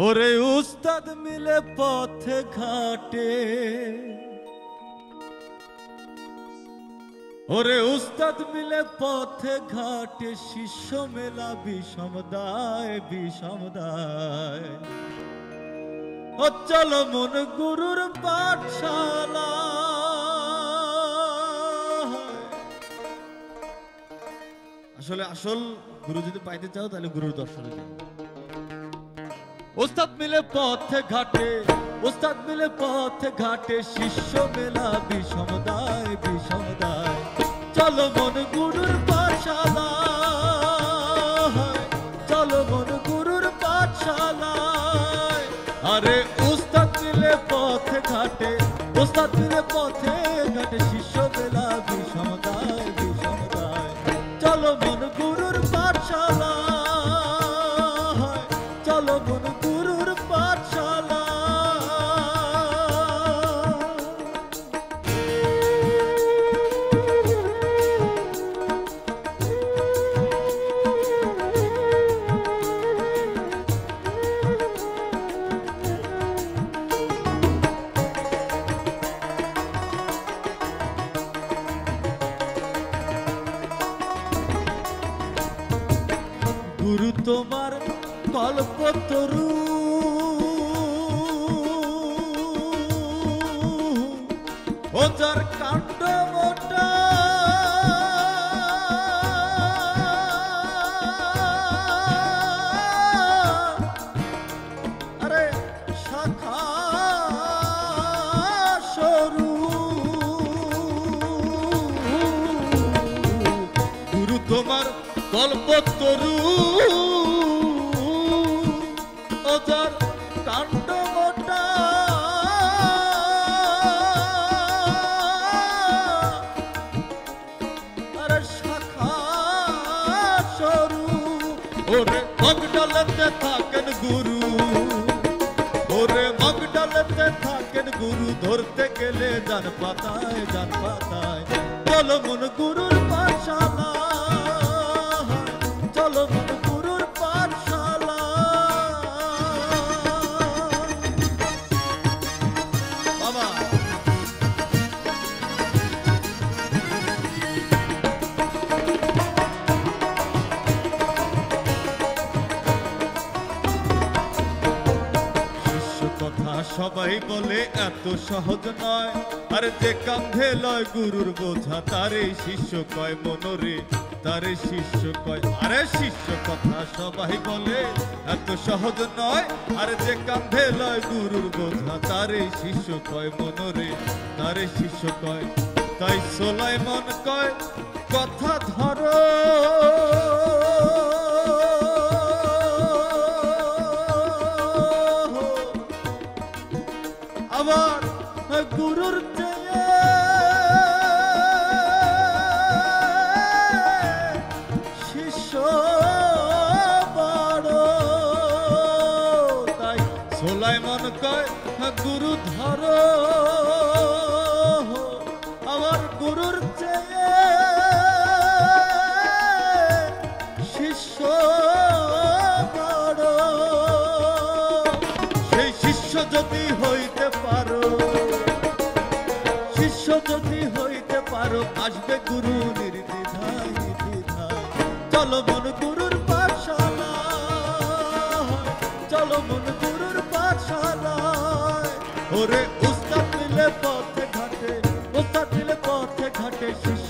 ওরে উস্তাদ মিলে পথে ঘাটে, ওরে উস্তাদ মিলে পথে ঘাটে, শিষ্য মেলা বিষমদায় বিষমদায়। ও চলো মন গুরুর পাঠশালা। আসলে আসল গুরু যদি পাইতে চাও তাহলে গুরুর দর্শনে যাও। ওস্তাদ মিলে পথে ঘাটে, ওস্তাদ মিলে পথে ঘাটে, শিষ্য মেলা বিষমদায় বিষমদায়। চলো মন গুরুর পাঠশালা, চলো মন গুরুর পাঠশালায়। আরে ওস্তাদ মিলে পথে ঘাটে, ওস্তাদ মিলে পথে ঘাটে, শিষ্য মেলা বিষমদায় বিষমদায়। চলো মন গুরুর পাঠশালা, চলো মন গুরুর পাঠশালা। গুরু তোমার কল্পতরু, ও যার কাণ্ড মোটা, আরে শাখা সরু। গুরু তোমার কল্পতরু, ও যার কাণ্ড মোটা, আরে শাখা সরু। ওরে মগডালেতে থাকেন গুরু, ওরে মগডালেতে থাকেন গুরু, ধরতে গেলে জান পাতায় জান পাতায়। চলো মন গুরুর পাঠশালা, চলো মন গুরুর পাঠশালা। বাবা শিষ্য কথা সবাই বলে এত সহজ নয়, আরে যে কাঁধে লয় গুরুর বোঝা তারে শিষ্য কয় মনরে, তারে শিষ্য কয়। আরে শিষ্য কথা সবাই বলে এত সহজ নয়, আরে যে কাঁধে লয় গুরুর বোঝা তারে শিষ্য কয় মনরে, তারে শিষ্য কয়। তাই সুলাইমান কয় কথা ধরো, আবার গুরুর চেয়ে শিষ্য বড়। তাই সুলাইমান কয় গুরু ধরো, আবার গুরুর চেয়ে শিষ্য বড়। সেই শিষ্য যদি হইতে পারো, শিষ্য যদি হইতে পারো, আসবে গুরু নির্দ্বিধায় নির্দ্বিধায়। চলো মন গুরুর পাঠশালা, চলো মন গুরুর পাঠশালায়। ওরে উস্তাদ মিলে পথে ঘাটে, উস্তাদ মিলে পথে ঘাটে, শিষ্য